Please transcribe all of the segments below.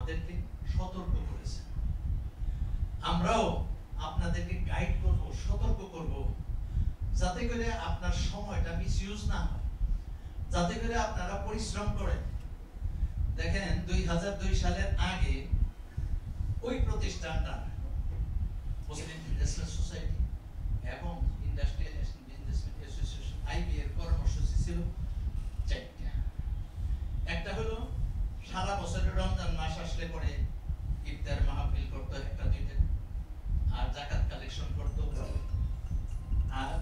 আমাদেরকে সতর্ক করেছেন। আমরাও আপনাদেরকে গাইড করব, সতর্ক করব, যাতে করে আপনার সময়টা মিসইউজ না হয়, যাতে করে আপনারা পরিশ্রম করেন। দেখেন 2002 সালের আগে ওই প্রতিষ্ঠানটা মুসলিম বিজনেস সোসাইটি এবং ইন্ডাস্ট্রিয়াল বিজনেসম্যান অ্যাসোসিয়েশন আইবি এর কর্মসূচি ছিল চারটা। একটা হলো সারা বছরের রমজান মাস আসলে পরে ইফতার মাহফিল করতো একটা দুইটা, আর যাকাত কালেকশন করতো, আর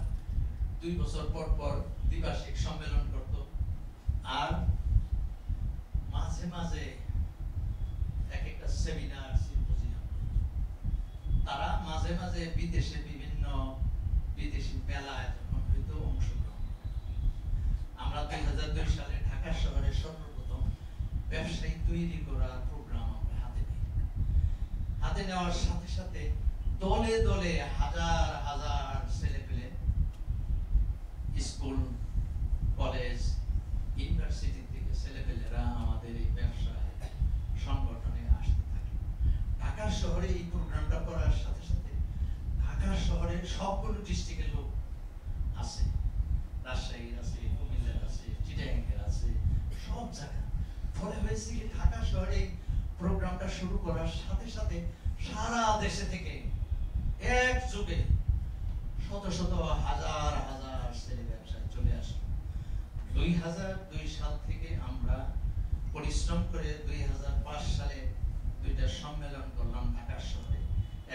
2 বছর পর পর দ্বিবার্ষিক সম্মেলন করতো, আর মাঝে মাঝে এক একটা সেমিনার সিম্পোজিয়াম। তারা মাঝে মাঝে বিদেশে বিভিন্ন বিদেশি মেলায় যখন হয়তো অংশগ্রহণ। আমরা 2002 সালে ঢাকা শহরে সর্বপ্রথম ব্যবসায়ী তৈরি করার প্রোগ্রাম আমরা হাতে নেওয়ার সাথে সাথে দলে দলে হাজার হাজার ছেলেপেলে স্কুল, কলেজ, ইউনিভার্সিটি থেকে ছেলেপেলেরা আমাদের এই ব্যবসায় সংগঠনে আসতে থাকে। ঢাকা শহরে এই প্রোগ্রামটা করার সাথে সাথে ঢাকা শহরের সবগুলো ডিস্ট্রিক্টের লোক আছে, রাজশাহীর আছে, কুমিল্লার আছে, চিটাগাংয়ের আছে, সব জায়গা। ফলে হয়েছে কি ঢাকা শহরে প্রোগ্রামটা শুরু করার সাথে সাথে সারা দেশে থেকে একযোগে শত শত হাজার হাজার ছেলে ব্যবসায় চলে আসলো। 2002 সাল থেকে আমরা পরিশ্রম করে 2005 সালে 2টা সম্মেলন করলাম ঢাকা শহরে।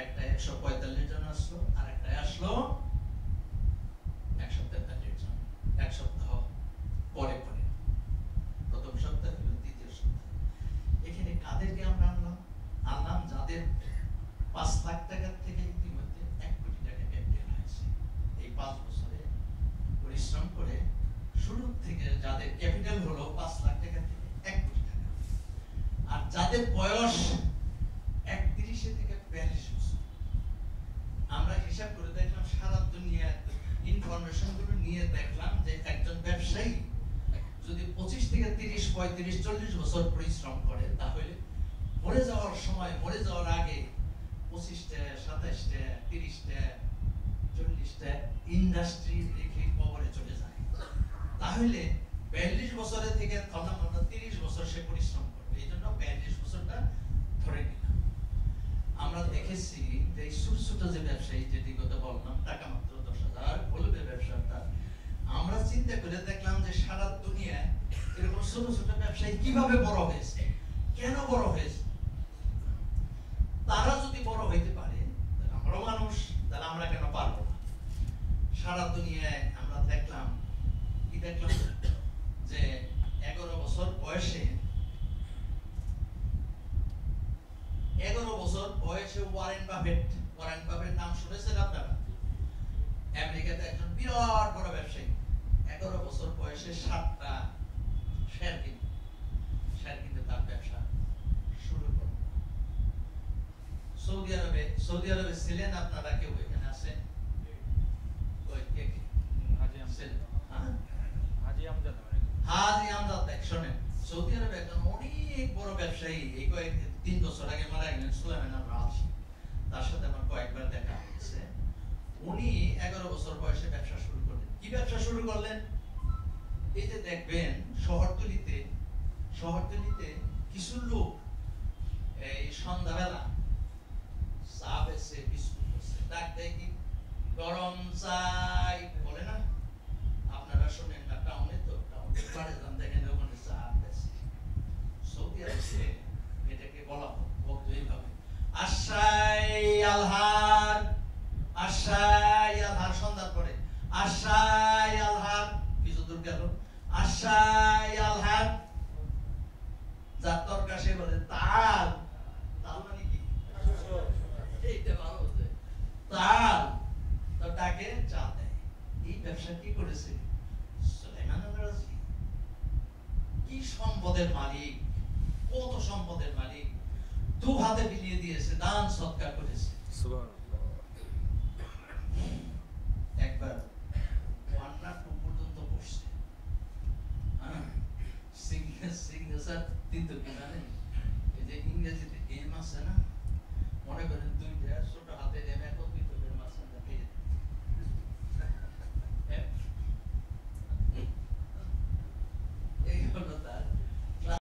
একটা 145 জন আসলো, আর একটা আসলো 143 জন। এক সপ্তাহ পরে পরে, প্রথম সপ্তাহে হলো, দ্বিতীয় সপ্তাহে। এখানে কাদেরকে আমরা আনলাম যাদের 5 লাখ টাকার থেকে ইতিমধ্যে 1 কোটি টাকা ক্যাপিটাল হয়েছে। এই 5 বছরে পরিশ্রম করে শুরু থেকে যাদের ক্যাপিটাল হলো 5 লাখ টাকা থেকে 1 কোটি টাকা, আর যাদের বয়স 31 থেকে 42 বছর। আমরা হিসাব করে দেখলাম, সারা দুনিয়ার ইনফরমেশন গুলো নিয়ে দেখলাম যে একজন ব্যবসায়ী যদি 25 থেকে 30, 35, 40 বছর পরিশ্রম করে, তাহলে মরে যাওয়ার সময়, মরে যাওয়ার আগে 25টা, 27টা, 30টা, 40টা ইন্ডাস্ট্রি রেখে কবরে চলে যায়। তাহলে 42 বছরের থেকে 30 বছর সে পরিশ্রম করবে। এই জন্য 42 বছরটা ধরে নিলাম। আমরা দেখেছি যে এই ছোট ছোট যে ব্যবসায়ী, যেটি কথা বললাম, টাকা মাত্র 10,000 বলবে ব্যবসাটা, আমরা চিন্তা করে দেখলাম যে সারা দুনিয়ায় এরকম ছোট ছোট ব্যবসায়ী কিভাবে বড় হয়েছে, কেন বড় হয়েছে। তারা যদি বড় হইতে পারে, তাহলে আমরাও মানুষ, তাহলে আমরা কেন পারবো না। সারা দুনিয়ায় আমরা দেখলাম যে 11 বছর বয়সে ওয়ারেন বাফেট নাম শুনেছেন আপনারা? আমেরিকাতে একজন বিরাট বড় ব্যবসায়ী, 11 বছর বয়সে 7টা শেয়ার কিনতে তার ব্যবসা শুরু করল। সৌদি আরবে ছিলেন আপনারা কেউ এখানে আছেন? হাজি আমজাদ শোনেন, সৌদি আরবে একজন অনেক বড় ব্যবসায়ী, এই 3 বছর আগে মারা গেলেন, সুলাইমান আল-রাশি। তার সাথে আমার কয়েকবার দেখা হয়েছে। উনি 11 বছর বয়সে ব্যবসা শুরু করলেন। কি ব্যবসা শুরু করলেন? এই যে দেখবেন শহরতলিতে কিছু লোক এই সন্ধ্যাবেলা চা বেচে, বিস্কুট বেচে, ডাক দেয় কি গরম চাই বলে না? আপনারা শোনেন না, টাউনে তো, টাউনে পাড়ে যান, দেখেন ওখানে চা বেচে। সৌদি আরবে এটাকে বলা বলতো এইভাবে, আশাই আলহার সন্ধ্যার পরে, আশাই আলহার কিছু দূর গেল, আশাই আলহার যার তরকা সে বলে তাল মানে কি? এইটা ভালো হচ্ছে তাল, তো তাকে চা দেয়। এই ব্যবসা কি করেছে সুলাইমান আল-রাশি? কি সম্পদের মালিক, কত সম্পদের মালিক, 2 হাতে বিলিয়ে দিয়েছে, দান সৎকার করেছে। একবার 1 না 2 পর্যন্ত বসছে, সিগনেচার দিত কি জানেন? এই যে ইংরেজি আছে না, মনে করেন